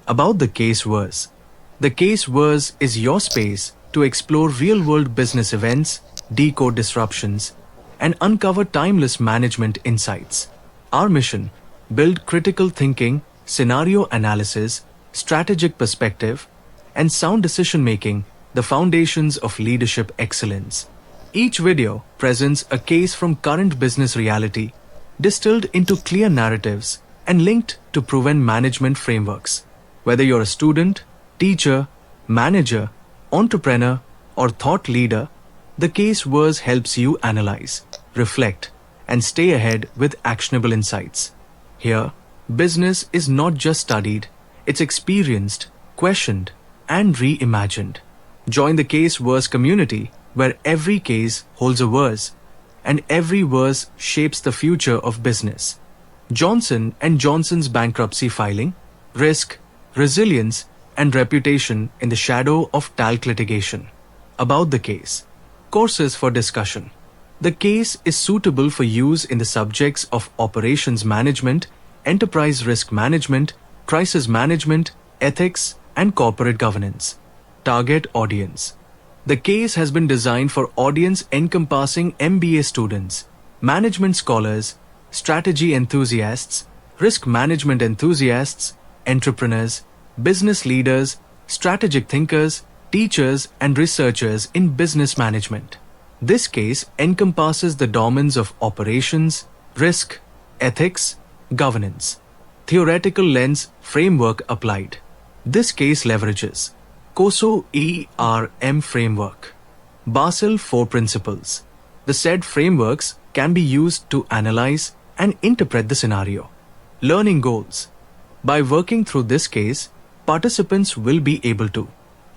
About the case verse. The case verse is your space to explore real-world business events, decode disruptions, and uncover timeless management insights. Our mission: build critical thinking, scenario analysis, strategic perspective, and sound decision-making, the foundations of leadership excellence. Each video presents a case from current business reality, distilled into clear narratives and linked to proven management frameworks. Whether you're a student, teacher, manager, entrepreneur, or thought leader, the case verse helps you analyze, reflect, and stay ahead with actionable insights. Here, business is not just studied, it's experienced, questioned, and reimagined. Join the case verse community, where every case holds a verse, and every verse shapes the future of business. Johnson & Johnson's bankruptcy filing, risk, resilience, and reputation in the shadow of talc litigation. About the case. Courses for discussion. The case is suitable for use in the subjects of operations management, enterprise risk management, crisis management, ethics, and corporate governance. Target audience. The case has been designed for audience encompassing MBA students, management scholars, strategy enthusiasts, risk management enthusiasts, entrepreneurs, business leaders, strategic thinkers, teachers, and researchers in business management. This case encompasses the domains of operations, risk, ethics, governance. Theoretical lens framework applied. This case leverages COSO ERM framework, Basel IV principles. The said frameworks can be used to analyze and interpret the scenario. Learning goals. By working through this case, participants will be able to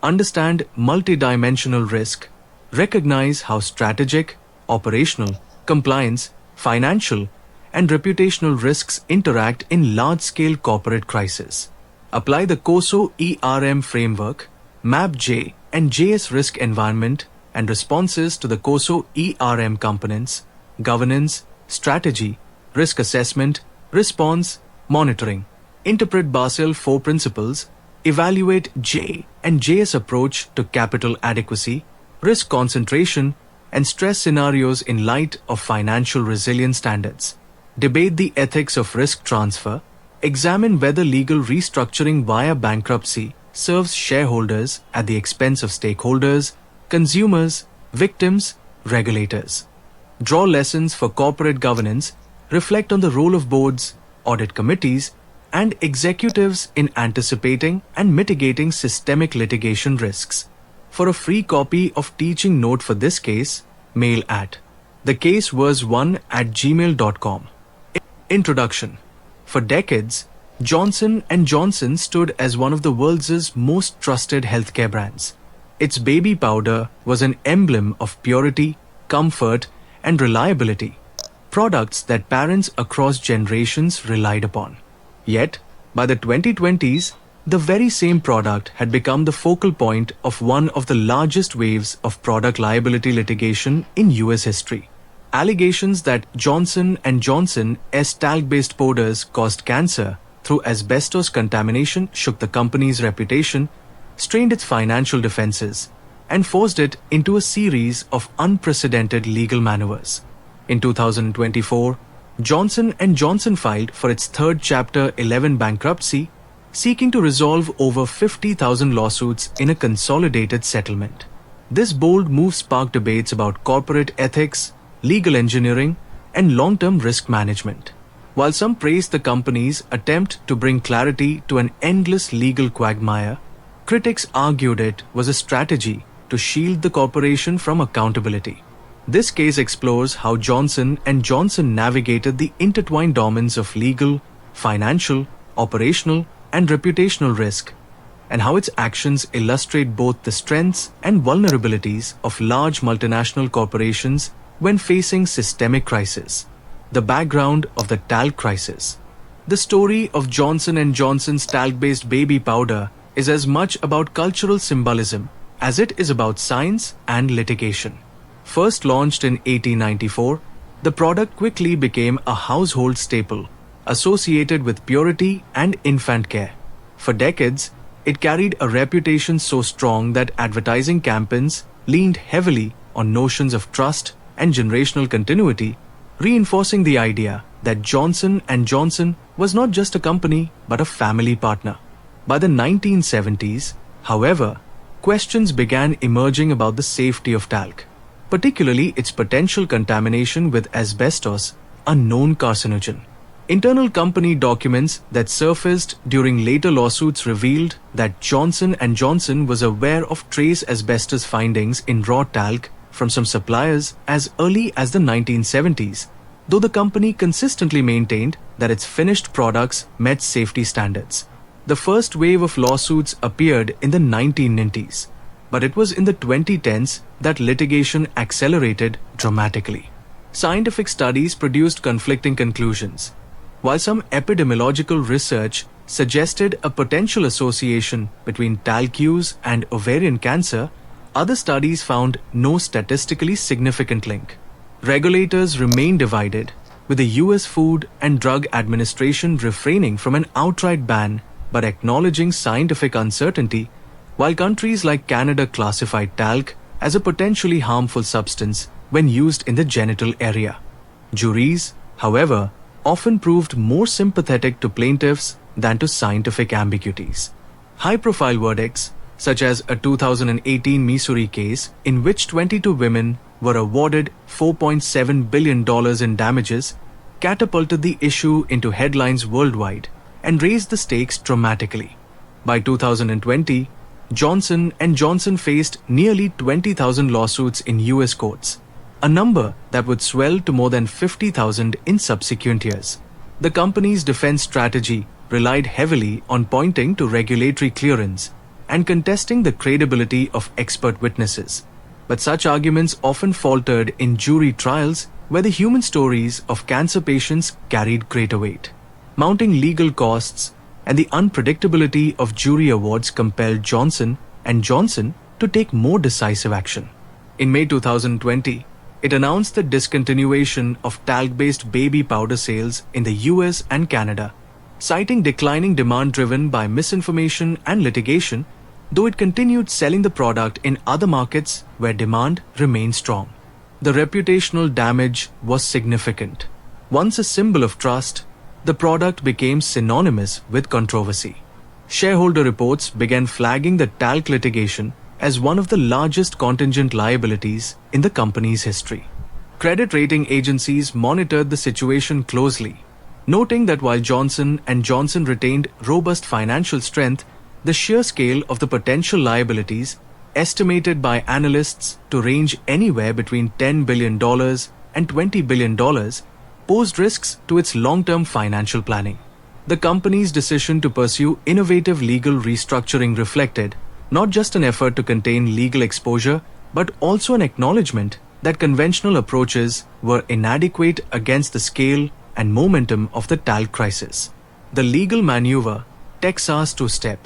understand multidimensional risk, recognize how strategic, operational, compliance, financial, and reputational risks interact in large-scale corporate crises. Apply the COSO ERM framework, map J and JS risk environment and responses to the COSO ERM components, governance, strategy, risk assessment, response, monitoring. Interpret Basel IV principles, evaluate J and JS approach to capital adequacy, risk concentration, and stress scenarios in light of financial resilience standards. Debate the ethics of risk transfer, examine whether legal restructuring via bankruptcy serves shareholders at the expense of stakeholders, consumers, victims, regulators. Draw lessons for corporate governance, reflect on the role of boards, audit committees, and executives in anticipating and mitigating systemic litigation risks. For a free copy of teaching note for this case, mail at thecaseverse1@gmail.com. Introduction. For decades, Johnson & Johnson stood as one of the world's most trusted healthcare brands. Its baby powder was an emblem of purity, comfort, and reliability, products that parents across generations relied upon. Yet, by the 2020s, the very same product had become the focal point of one of the largest waves of product liability litigation in US history. Allegations that Johnson & Johnson's talc-based powders caused cancer through asbestos contamination shook the company's reputation, strained its financial defenses, and forced it into a series of unprecedented legal maneuvers. In 2024, Johnson & Johnson filed for its third Chapter 11 bankruptcy, seeking to resolve over 50,000 lawsuits in a consolidated settlement. This bold move sparked debates about corporate ethics, legal engineering, and long-term risk management. While some praised the company's attempt to bring clarity to an endless legal quagmire, critics argued it was a strategy to shield the corporation from accountability. This case explores how Johnson & Johnson navigated the intertwined domains of legal, financial, operational, and reputational risk, and how its actions illustrate both the strengths and vulnerabilities of large multinational corporations when facing systemic crisis. The background of the talc crisis. The story of Johnson & Johnson's talc-based baby powder is as much about cultural symbolism as it is about science and litigation. First launched in 1894, the product quickly became a household staple, associated with purity and infant care. For decades, it carried a reputation so strong that advertising campaigns leaned heavily on notions of trust and generational continuity, reinforcing the idea that Johnson & Johnson was not just a company but a family partner. By the 1970s, however, questions began emerging about the safety of talc, particularly its potential contamination with asbestos, a known carcinogen. Internal company documents that surfaced during later lawsuits revealed that Johnson & Johnson was aware of trace asbestos findings in raw talc from some suppliers as early as the 1970s, though the company consistently maintained that its finished products met safety standards. The first wave of lawsuits appeared in the 1990s, but it was in the 2010s that litigation accelerated dramatically. Scientific studies produced conflicting conclusions. While some epidemiological research suggested a potential association between talc use and ovarian cancer, other studies found no statistically significant link. Regulators remain divided, with the US Food and Drug Administration refraining from an outright ban but acknowledging scientific uncertainty, while countries like Canada classified talc as a potentially harmful substance when used in the genital area. Juries, however, often proved more sympathetic to plaintiffs than to scientific ambiguities. High-profile verdicts, such as a 2018 Missouri case in which 22 women were awarded $4.7 billion in damages, catapulted the issue into headlines worldwide and raised the stakes dramatically. By 2020, Johnson & Johnson faced nearly 20,000 lawsuits in US courts, a number that would swell to more than 50,000 in subsequent years. The company's defense strategy relied heavily on pointing to regulatory clearance and contesting the credibility of expert witnesses. But such arguments often faltered in jury trials where the human stories of cancer patients carried greater weight. Mounting legal costs and the unpredictability of jury awards compelled Johnson & Johnson to take more decisive action. In May 2020, it announced the discontinuation of talc-based baby powder sales in the US and Canada, citing declining demand driven by misinformation and litigation, though it continued selling the product in other markets where demand remained strong. The reputational damage was significant. Once a symbol of trust, the product became synonymous with controversy. Shareholder reports began flagging the talc litigation as one of the largest contingent liabilities in the company's history. Credit rating agencies monitored the situation closely, noting that while Johnson & Johnson retained robust financial strength, the sheer scale of the potential liabilities, estimated by analysts to range anywhere between $10 billion and $20 billion, posed risks to its long-term financial planning. The company's decision to pursue innovative legal restructuring reflected not just an effort to contain legal exposure, but also an acknowledgement that conventional approaches were inadequate against the scale and momentum of the talc crisis. The legal maneuver, Texas two-step.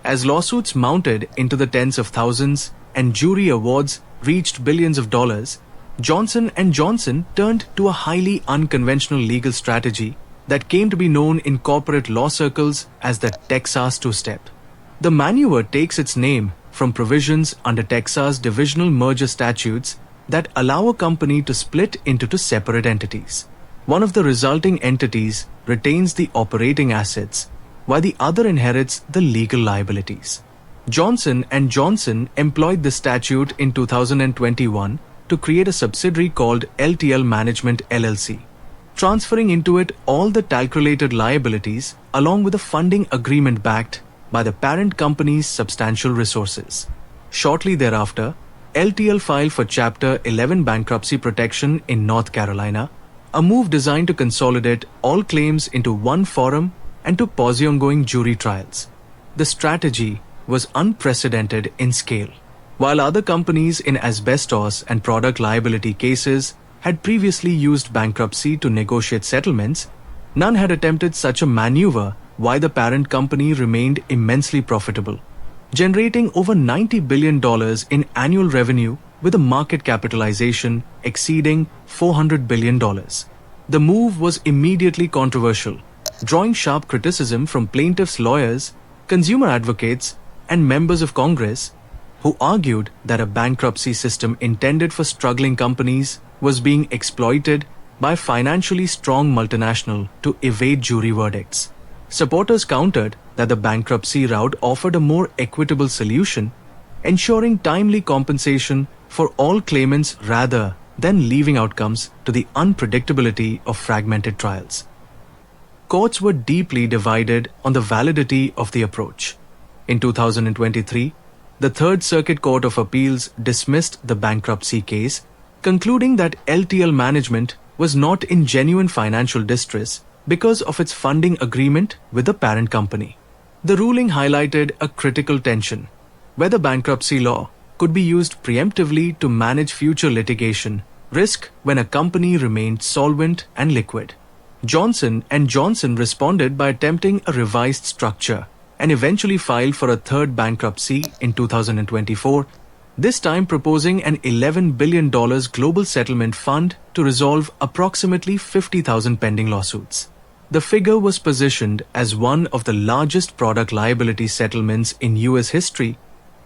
As lawsuits mounted into the tens of thousands and jury awards reached billions of dollars, Johnson & Johnson turned to a highly unconventional legal strategy that came to be known in corporate law circles as the Texas two-step. The maneuver takes its name from provisions under Texas divisional merger statutes that allow a company to split into two separate entities. One of the resulting entities retains the operating assets, while the other inherits the legal liabilities. Johnson & Johnson employed this statute in 2021 to create a subsidiary called LTL Management LLC, transferring into it all the talc-related liabilities along with a funding agreement backed by the parent company's substantial resources. Shortly thereafter, LTL filed for Chapter 11 bankruptcy protection in North Carolina, a move designed to consolidate all claims into one forum and to pause ongoing jury trials. The strategy was unprecedented in scale. While other companies in asbestos and product liability cases had previously used bankruptcy to negotiate settlements, none had attempted such a maneuver while the parent company remained immensely profitable, generating over $90 billion in annual revenue with a market capitalization exceeding $400 billion. The move was immediately controversial, drawing sharp criticism from plaintiffs' lawyers consumer advocates, and members of Congress who argued that a bankruptcy system intended for struggling companies was being exploited by a financially strong multinational to evade jury verdicts. Supporters countered that the bankruptcy route offered a more equitable solution, ensuring timely compensation for all claimants rather than leaving outcomes to the unpredictability of fragmented trials. Courts were deeply divided on the validity of the approach. In 2023, the Third Circuit Court of Appeals dismissed the bankruptcy case, concluding that LTL management was not in genuine financial distress because of its funding agreement with the parent company. The ruling highlighted a critical tension: whether bankruptcy law could be used preemptively to manage future litigation risk when a company remained solvent and liquid. Johnson & Johnson responded by attempting a revised structure and eventually filed for a third bankruptcy in 2024, this time proposing an $11 billion global settlement fund to resolve approximately 50,000 pending lawsuits. The figure was positioned as one of the largest product liability settlements in US history,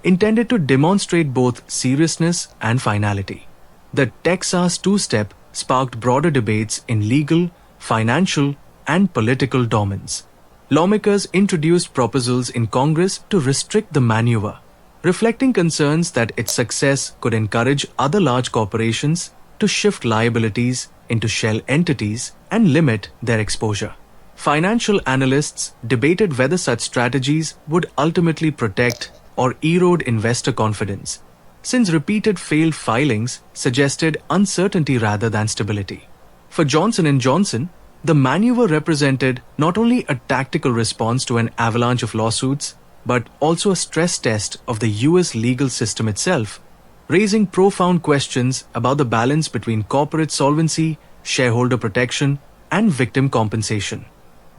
intended to demonstrate both seriousness and finality. The Texas two-step sparked broader debates in legal, financial, and political domains. Lawmakers introduced proposals in Congress to restrict the maneuver, reflecting concerns that its success could encourage other large corporations to shift liabilities into shell entities and limit their exposure. Financial analysts debated whether such strategies would ultimately protect or erode investor confidence, since repeated failed filings suggested uncertainty rather than stability. For Johnson & Johnson, the maneuver represented not only a tactical response to an avalanche of lawsuits, but also a stress test of the US legal system itself, raising profound questions about the balance between corporate solvency, shareholder protection, and victim compensation.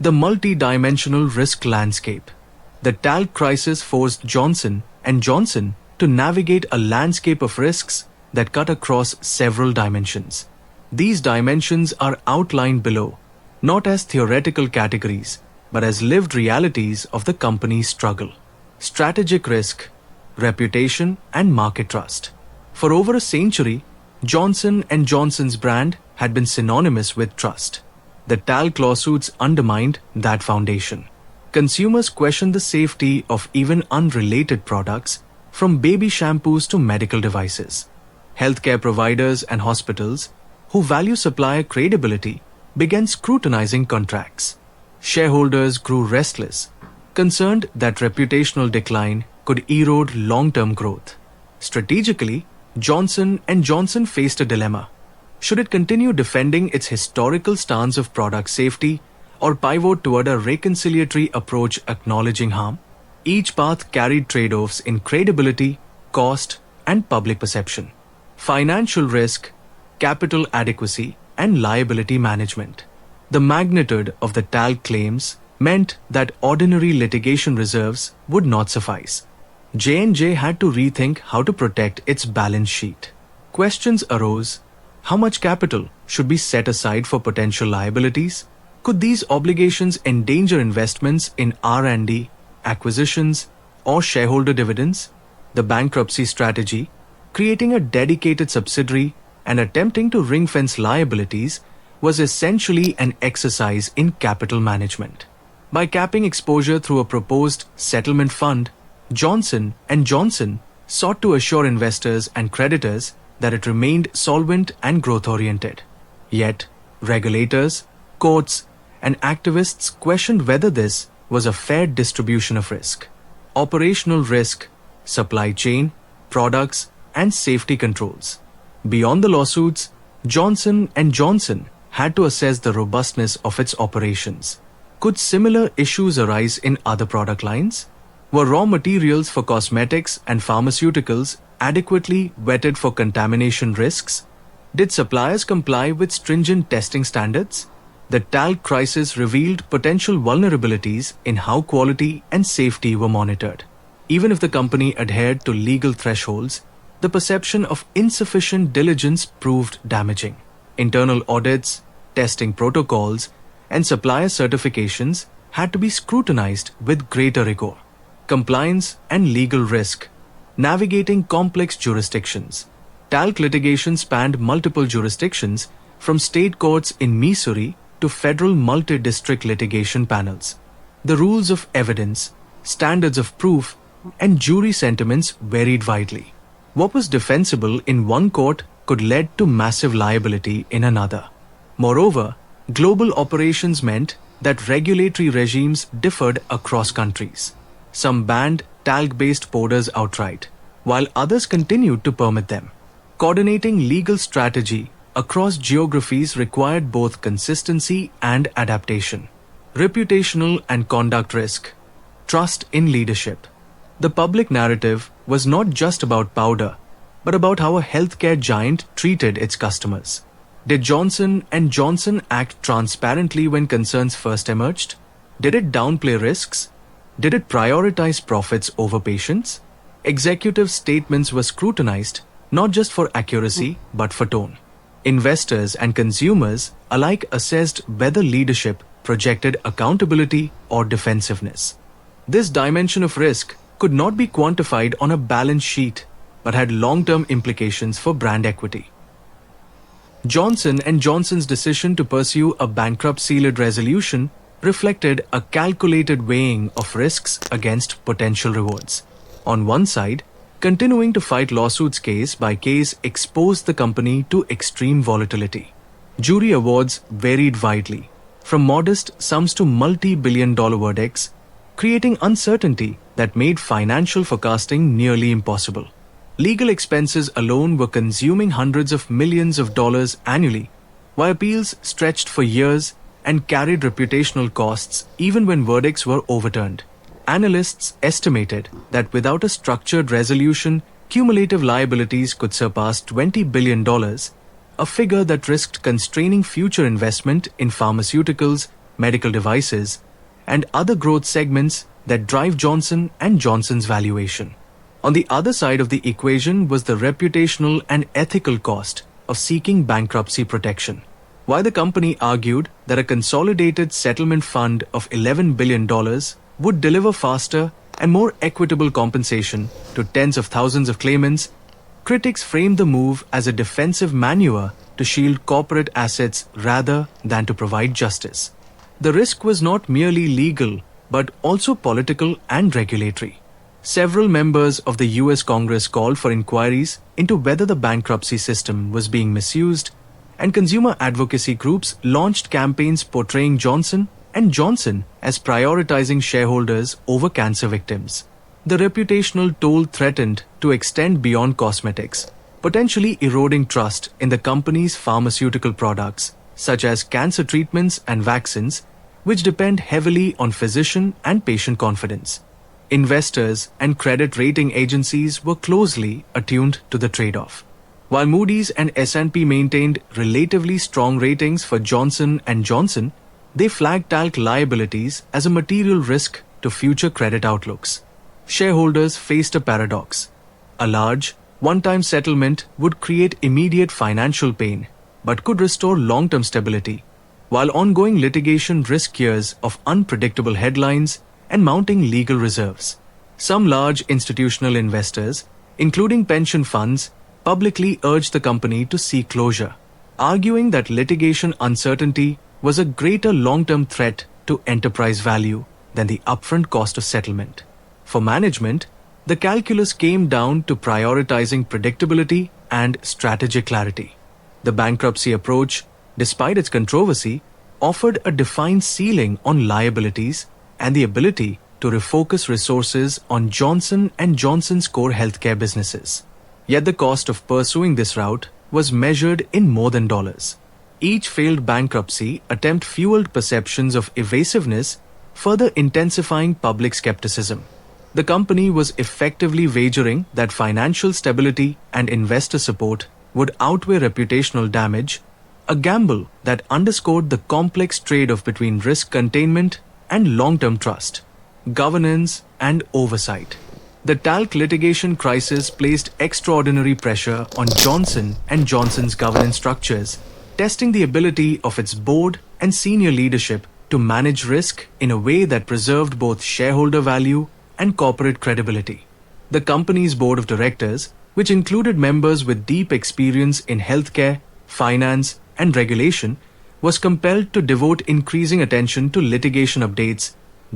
The multi-dimensional risk landscape. The talc crisis forced Johnson & Johnson to navigate a landscape of risks that cut across several dimensions. These dimensions are outlined below, not as theoretical categories, but as lived realities of the company's struggle. Strategic risk, reputation, and market trust. For over a century, Johnson & Johnson's brand had been synonymous with trust. The talc lawsuits undermined that foundation. Consumers questioned the safety of even unrelated products, from baby shampoos to medical devices. Healthcare providers and hospitals, who value supplier credibility, began scrutinizing contracts. Shareholders grew restless, concerned that reputational decline could erode long-term growth. Strategically, Johnson & Johnson faced a dilemma. Should it continue defending its historical stance of product safety or pivot toward a reconciliatory approach acknowledging harm? Each path carried trade-offs in credibility, cost, and public perception. Financial risk, capital adequacy, and liability management. The magnitude of the talc claims meant that ordinary litigation reserves would not suffice. J&J had to rethink how to protect its balance sheet. Questions arose: how much capital should be set aside for potential liabilities? Could these obligations endanger investments in R&D, acquisitions, or shareholder dividends? The bankruptcy strategy, creating a dedicated subsidiary and attempting to ring-fence liabilities, was essentially an exercise in capital management. By capping exposure through a proposed settlement fund, Johnson & Johnson sought to assure investors and creditors that it remained solvent and growth-oriented. Yet, regulators, courts, and activists questioned whether this was a fair distribution of risk. Operational risk, supply chain, products, and safety controls. Beyond the lawsuits, Johnson & Johnson had to assess the robustness of its operations. Could similar issues arise in other product lines? Were raw materials for cosmetics and pharmaceuticals adequately vetted for contamination risks? Did suppliers comply with stringent testing standards? The talc crisis revealed potential vulnerabilities in how quality and safety were monitored. Even if the company adhered to legal thresholds, the perception of insufficient diligence proved damaging. Internal audits, testing protocols, and supplier certifications had to be scrutinized with greater rigor. compliance, and legal risk, navigating complex jurisdictions. Talc litigation spanned multiple jurisdictions, from state courts in Missouri to federal multi-district litigation panels. The rules of evidence, standards of proof, and jury sentiments varied widely. What was defensible in one court could lead to massive liability in another. Moreover, global operations meant that regulatory regimes differed across countries. Some banned talc-based powders outright, while others continued to permit them. Coordinating legal strategy across geographies required both consistency and adaptation. Reputational and conduct risk. Trust in leadership. The public narrative was not just about powder, but about how a healthcare giant treated its customers. Did Johnson & Johnson act transparently when concerns first emerged? Did it downplay risks? Did it prioritize profits over patients? Executive statements were scrutinized not just for accuracy but for tone. Investors and consumers alike assessed whether leadership projected accountability or defensiveness. This dimension of risk could not be quantified on a balance sheet but had long-term implications for brand equity. Johnson & Johnson's decision to pursue a bankruptcy-led resolution reflected a calculated weighing of risks against potential rewards. On one side, continuing to fight lawsuits case by case exposed the company to extreme volatility. Jury awards varied widely, from modest sums to multi-billion-dollar verdicts, creating uncertainty that made financial forecasting nearly impossible. Legal expenses alone were consuming hundreds of millions of dollars annually, while appeals stretched for years and carried reputational costs even when verdicts were overturned. Analysts estimated that without a structured resolution, cumulative liabilities could surpass $20 billion, a figure that risked constraining future investment in pharmaceuticals, medical devices, and other growth segments that drive Johnson & Johnson's valuation. On the other side of the equation was the reputational and ethical cost of seeking bankruptcy protection. While the company argued that a consolidated settlement fund of $11 billion would deliver faster and more equitable compensation to tens of thousands of claimants, critics framed the move as a defensive maneuver to shield corporate assets rather than to provide justice. The risk was not merely legal, but also political and regulatory. Several members of the US Congress called for inquiries into whether the bankruptcy system was being misused, and consumer advocacy groups launched campaigns portraying Johnson & Johnson as prioritizing shareholders over cancer victims. The reputational toll threatened to extend beyond cosmetics, potentially eroding trust in the company's pharmaceutical products, such as cancer treatments and vaccines, which depend heavily on physician and patient confidence. Investors and credit rating agencies were closely attuned to the trade-off. While Moody's and S&P maintained relatively strong ratings for Johnson & Johnson, they flagged talc liabilities as a material risk to future credit outlooks. Shareholders faced a paradox. A large, one-time settlement would create immediate financial pain, but could restore long-term stability, while ongoing litigation risked years of unpredictable headlines and mounting legal reserves. Some large institutional investors, including pension funds, publicly urged the company to seek closure, arguing that litigation uncertainty was a greater long-term threat to enterprise value than the upfront cost of settlement. For management, the calculus came down to prioritizing predictability and strategic clarity. The bankruptcy approach, despite its controversy, offered a defined ceiling on liabilities and the ability to refocus resources on Johnson & Johnson's core healthcare businesses. Yet the cost of pursuing this route was measured in more than dollars. Each failed bankruptcy attempt fueled perceptions of evasiveness, further intensifying public skepticism. The company was effectively wagering that financial stability and investor support would outweigh reputational damage, a gamble that underscored the complex trade-off between risk containment and long-term trust, governance, and oversight. The talc litigation crisis placed extraordinary pressure on Johnson & Johnson's governance structures, testing the ability of its board and senior leadership to manage risk in a way that preserved both shareholder value and corporate credibility. The company's board of directors, which included members with deep experience in healthcare, finance, and regulation, was compelled to devote increasing attention to litigation updates,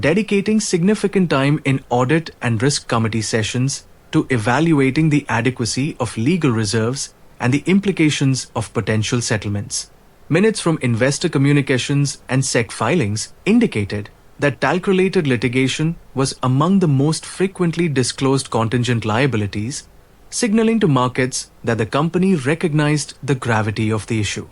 dedicating significant time in audit and risk committee sessions to evaluating the adequacy of legal reserves and the implications of potential settlements. Minutes from investor communications and SEC filings indicated that talc-related litigation was among the most frequently disclosed contingent liabilities, signaling to markets that the company recognized the gravity of the issue.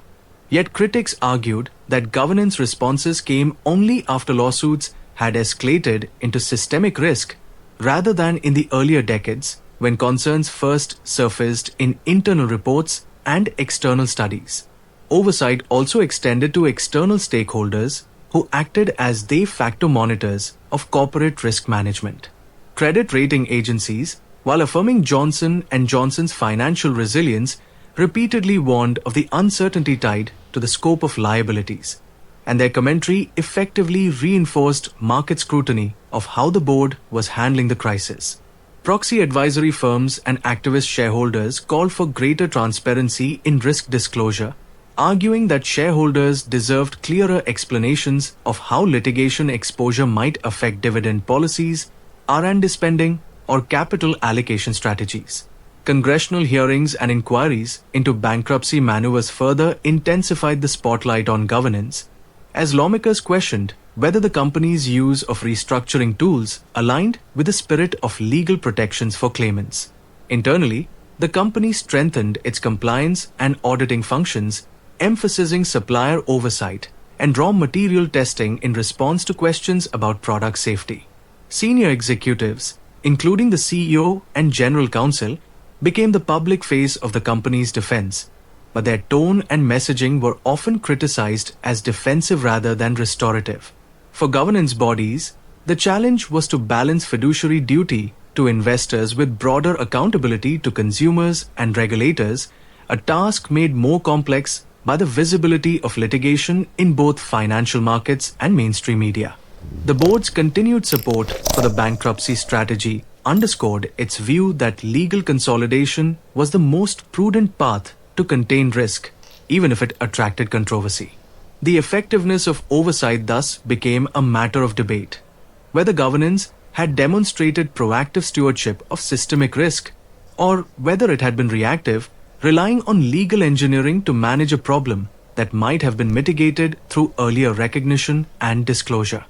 Yet critics argued that governance responses came only after lawsuits had escalated into systemic risk rather than in the earlier decades when concerns first surfaced in internal reports and external studies. Oversight also extended to external stakeholders who acted as de facto monitors of corporate risk management. Credit rating agencies, while affirming Johnson & Johnson's financial resilience, repeatedly warned of the uncertainty tied to the scope of liabilities, and their commentary effectively reinforced market scrutiny of how the board was handling the crisis. Proxy advisory firms and activist shareholders called for greater transparency in risk disclosure, arguing that shareholders deserved clearer explanations of how litigation exposure might affect dividend policies, R&D spending, or capital allocation strategies. Congressional hearings and inquiries into bankruptcy maneuvers further intensified the spotlight on governance, as lawmakers questioned whether the company's use of restructuring tools aligned with the spirit of legal protections for claimants. Internally, the company strengthened its compliance and auditing functions, emphasizing supplier oversight and raw material testing in response to questions about product safety. Senior executives, including the CEO and general counsel, became the public face of the company's defense, but their tone and messaging were often criticized as defensive rather than restorative. For governance bodies, the challenge was to balance fiduciary duty to investors with broader accountability to consumers and regulators, a task made more complex by the visibility of litigation in both financial markets and mainstream media. The board's continued support for the bankruptcy strategy underscored its view that legal consolidation was the most prudent path to contain risk, even if it attracted controversy. The effectiveness of oversight thus became a matter of debate, whether governance had demonstrated proactive stewardship of systemic risk, or whether it had been reactive, relying on legal engineering to manage a problem that might have been mitigated through earlier recognition and disclosure.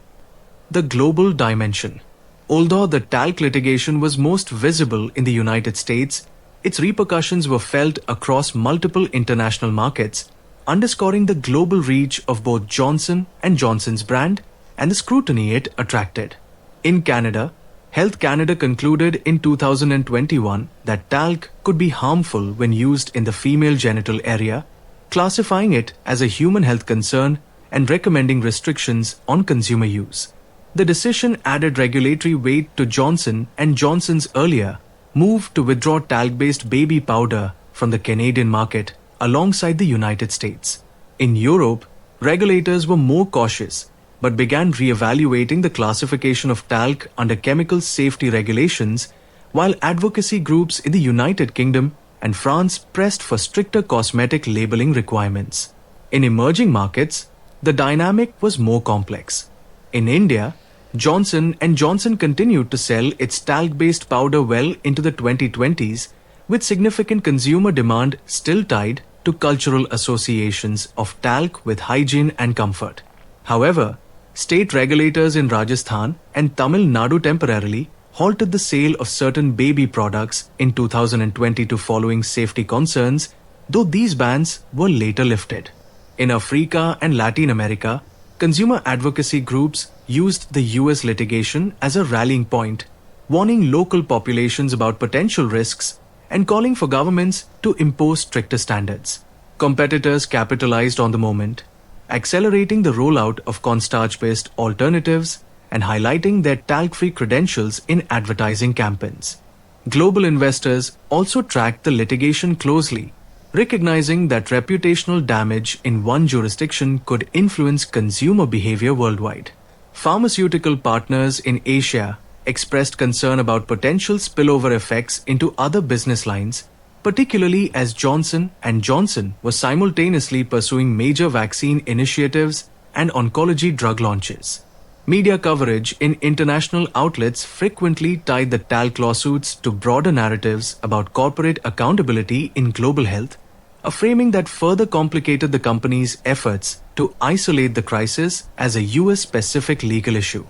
The global dimension. Although the talc litigation was most visible in the United States, its repercussions were felt across multiple international markets, underscoring the global reach of both Johnson & Johnson's brand and the scrutiny it attracted. In Canada, Health Canada concluded in 2021 that talc could be harmful when used in the female genital area, classifying it as a human health concern and recommending restrictions on consumer use. The decision added regulatory weight to Johnson & Johnson's earlier move to withdraw talc-based baby powder from the Canadian market alongside the United States. In Europe, regulators were more cautious but began re-evaluating the classification of talc under chemical safety regulations, while advocacy groups in the United Kingdom and France pressed for stricter cosmetic labeling requirements. In emerging markets, the dynamic was more complex. In India, Johnson & Johnson continued to sell its talc-based powder well into the 2020s, with significant consumer demand still tied to cultural associations of talc with hygiene and comfort. However, state regulators in Rajasthan and Tamil Nadu temporarily halted the sale of certain baby products in 2022 following safety concerns, though these bans were later lifted. In Africa and Latin America, consumer advocacy groups used the US litigation as a rallying point, warning local populations about potential risks and calling for governments to impose stricter standards. Competitors capitalized on the moment, accelerating the rollout of cornstarch-based alternatives and highlighting their talc-free credentials in advertising campaigns. Global investors also tracked the litigation closely, recognizing that reputational damage in one jurisdiction could influence consumer behavior worldwide. Pharmaceutical partners in Asia expressed concern about potential spillover effects into other business lines, particularly as Johnson & Johnson was simultaneously pursuing major vaccine initiatives and oncology drug launches. Media coverage in international outlets frequently tied the talc lawsuits to broader narratives about corporate accountability in global health, a framing that further complicated the company's efforts to isolate the crisis as a US-specific legal issue.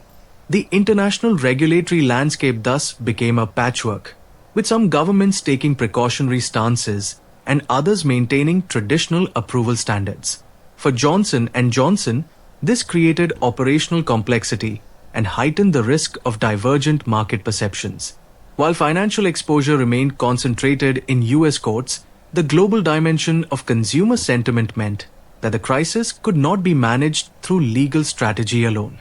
The international regulatory landscape thus became a patchwork, with some governments taking precautionary stances and others maintaining traditional approval standards. For Johnson & Johnson, this created operational complexity and heightened the risk of divergent market perceptions. While financial exposure remained concentrated in US courts, the global dimension of consumer sentiment meant that the crisis could not be managed through legal strategy alone.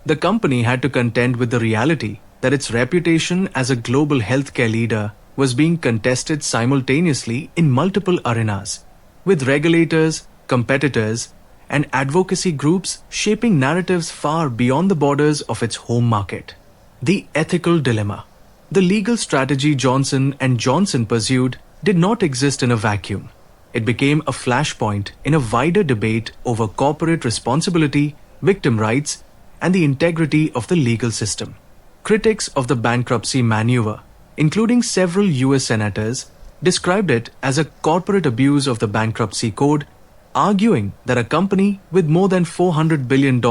The company had to contend with the reality that its reputation as a global healthcare leader was being contested simultaneously in multiple arenas, with regulators, competitors, and advocacy groups shaping narratives far beyond the borders of its home market. The ethical dilemma. The legal strategy Johnson & Johnson pursued did not exist in a vacuum. It became a flashpoint in a wider debate over corporate responsibility, victim rights, and the integrity of the legal system. Critics of the bankruptcy maneuver, including several US senators, described it as a corporate abuse of the bankruptcy code, arguing that a company with more than $400 billion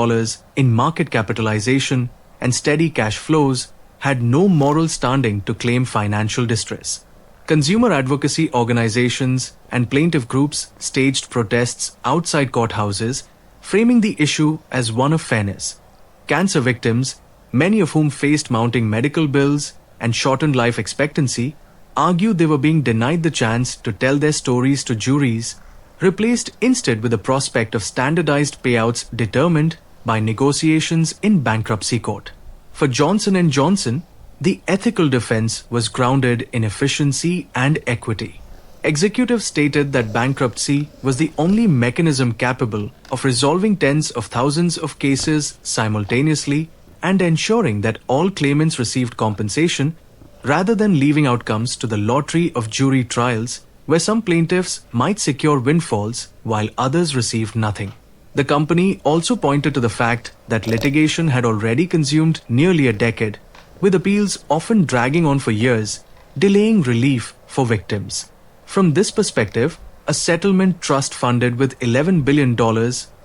in market capitalization and steady cash flows had no moral standing to claim financial distress. Consumer advocacy organizations and plaintiff groups staged protests outside courthouses, framing the issue as one of fairness. Cancer victims, many of whom faced mounting medical bills and shortened life expectancy, argued they were being denied the chance to tell their stories to juries, replaced instead with the prospect of standardized payouts determined by negotiations in bankruptcy court. For Johnson & Johnson, the ethical defense was grounded in efficiency and equity. Executives stated that bankruptcy was the only mechanism capable of resolving tens of thousands of cases simultaneously and ensuring that all claimants received compensation, rather than leaving outcomes to the lottery of jury trials where some plaintiffs might secure windfalls while others received nothing. The company also pointed to the fact that litigation had already consumed nearly a decade, with appeals often dragging on for years, delaying relief for victims. From this perspective, a settlement trust funded with $11 billion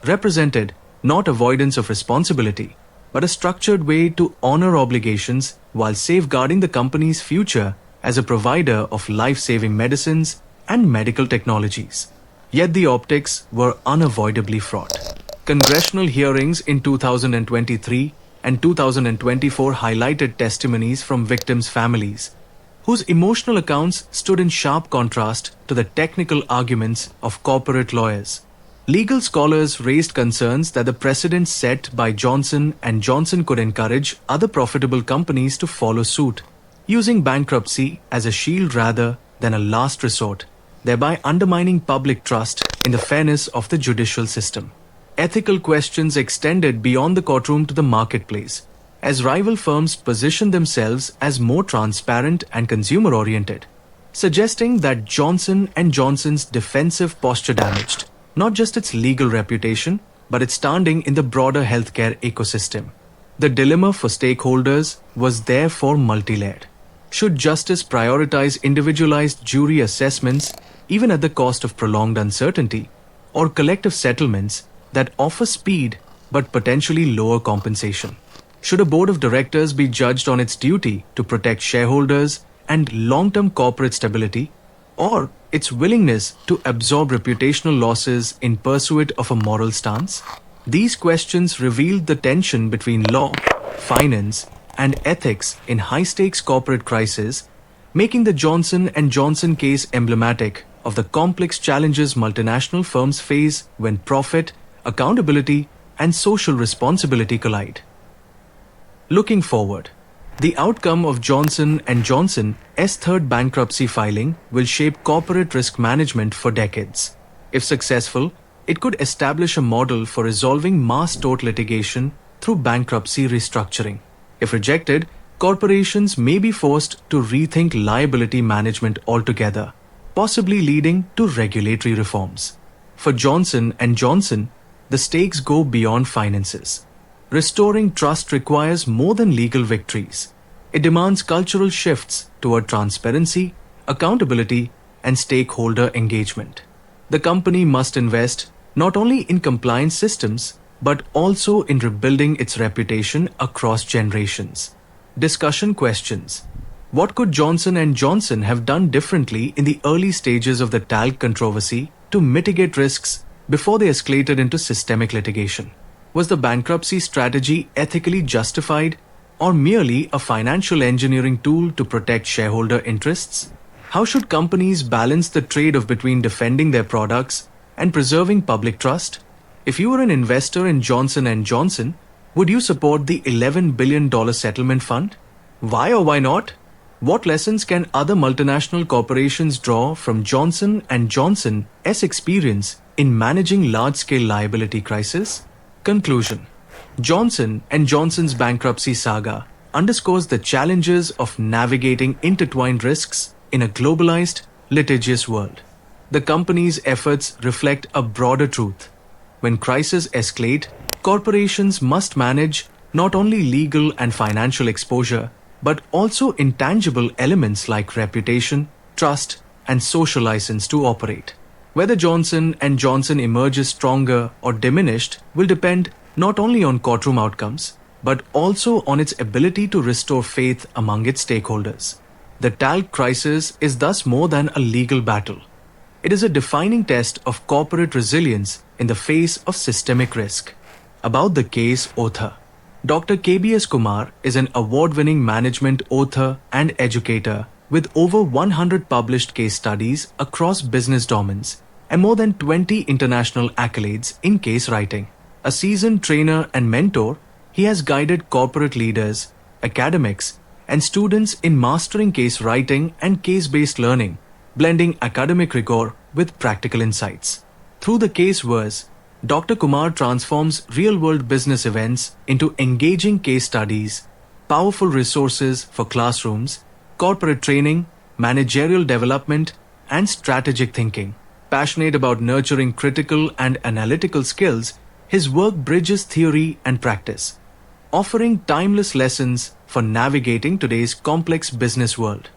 represented not avoidance of responsibility, but a structured way to honor obligations while safeguarding the company's future as a provider of life-saving medicines and medical technologies. Yet the optics were unavoidably fraught. Congressional hearings in 2023 and 2024 highlighted testimonies from victims' families, whose emotional accounts stood in sharp contrast to the technical arguments of corporate lawyers. Legal scholars raised concerns that the precedent set by Johnson & Johnson could encourage other profitable companies to follow suit, using bankruptcy as a shield rather than a last resort, thereby undermining public trust in the fairness of the judicial system. Ethical questions extended beyond the courtroom to the marketplace, as rival firms positioned themselves as more transparent and consumer-oriented, suggesting that Johnson & Johnson's defensive posture damaged not just its legal reputation, but its standing in the broader healthcare ecosystem. The dilemma for stakeholders was therefore multi-layered. Should justice prioritize individualized jury assessments, even at the cost of prolonged uncertainty, or collective settlements that offer speed but potentially lower compensation? Should a board of directors be judged on its duty to protect shareholders and long-term corporate stability, or its willingness to absorb reputational losses in pursuit of a moral stance? These questions revealed the tension between law, finance, and ethics in high-stakes corporate crises, making the Johnson & Johnson case emblematic of the complex challenges multinational firms face when profit, accountability, and social responsibility collide. Looking forward, the outcome of Johnson & Johnson's third bankruptcy filing will shape corporate risk management for decades. If successful, it could establish a model for resolving mass tort litigation through bankruptcy restructuring. If rejected, corporations may be forced to rethink liability management altogether, possibly leading to regulatory reforms. For Johnson & Johnson, the stakes go beyond finances. Restoring trust requires more than legal victories. It demands cultural shifts toward transparency, accountability, and stakeholder engagement. The company must invest not only in compliance systems but also in rebuilding its reputation across generations. Discussion questions. What could Johnson & Johnson have done differently in the early stages of the talc controversy to mitigate risks before they escalated into systemic litigation? Was the bankruptcy strategy ethically justified or merely a financial engineering tool to protect shareholder interests? How should companies balance the trade-off between defending their products and preserving public trust? If you were an investor in Johnson & Johnson, would you support the $11 billion settlement fund? Why or why not? What lessons can other multinational corporations draw from Johnson & Johnson's experience in managing large-scale liability crisis? Conclusion. Johnson & Johnson's bankruptcy saga underscores the challenges of navigating intertwined risks in a globalized, litigious world. The company's efforts reflect a broader truth. When crises escalate, corporations must manage not only legal and financial exposure, but also intangible elements like reputation, trust, and social license to operate. Whether Johnson & Johnson emerges stronger or diminished will depend not only on courtroom outcomes, but also on its ability to restore faith among its stakeholders. The talc crisis is thus more than a legal battle. It is a defining test of corporate resilience in the face of systemic risk. About the case author. Dr. KBS Kumar is an award-winning management author and educator with over 100 published case studies across business domains and more than 20 international accolades in case writing. A seasoned trainer and mentor, he has guided corporate leaders, academics, and students in mastering case writing and case-based learning, blending academic rigor with practical insights. Through the case verse, Dr. Kumar transforms real-world business events into engaging case studies, powerful resources for classrooms, corporate training, managerial development, and strategic thinking. Passionate about nurturing critical and analytical skills, his work bridges theory and practice, offering timeless lessons for navigating today's complex business world.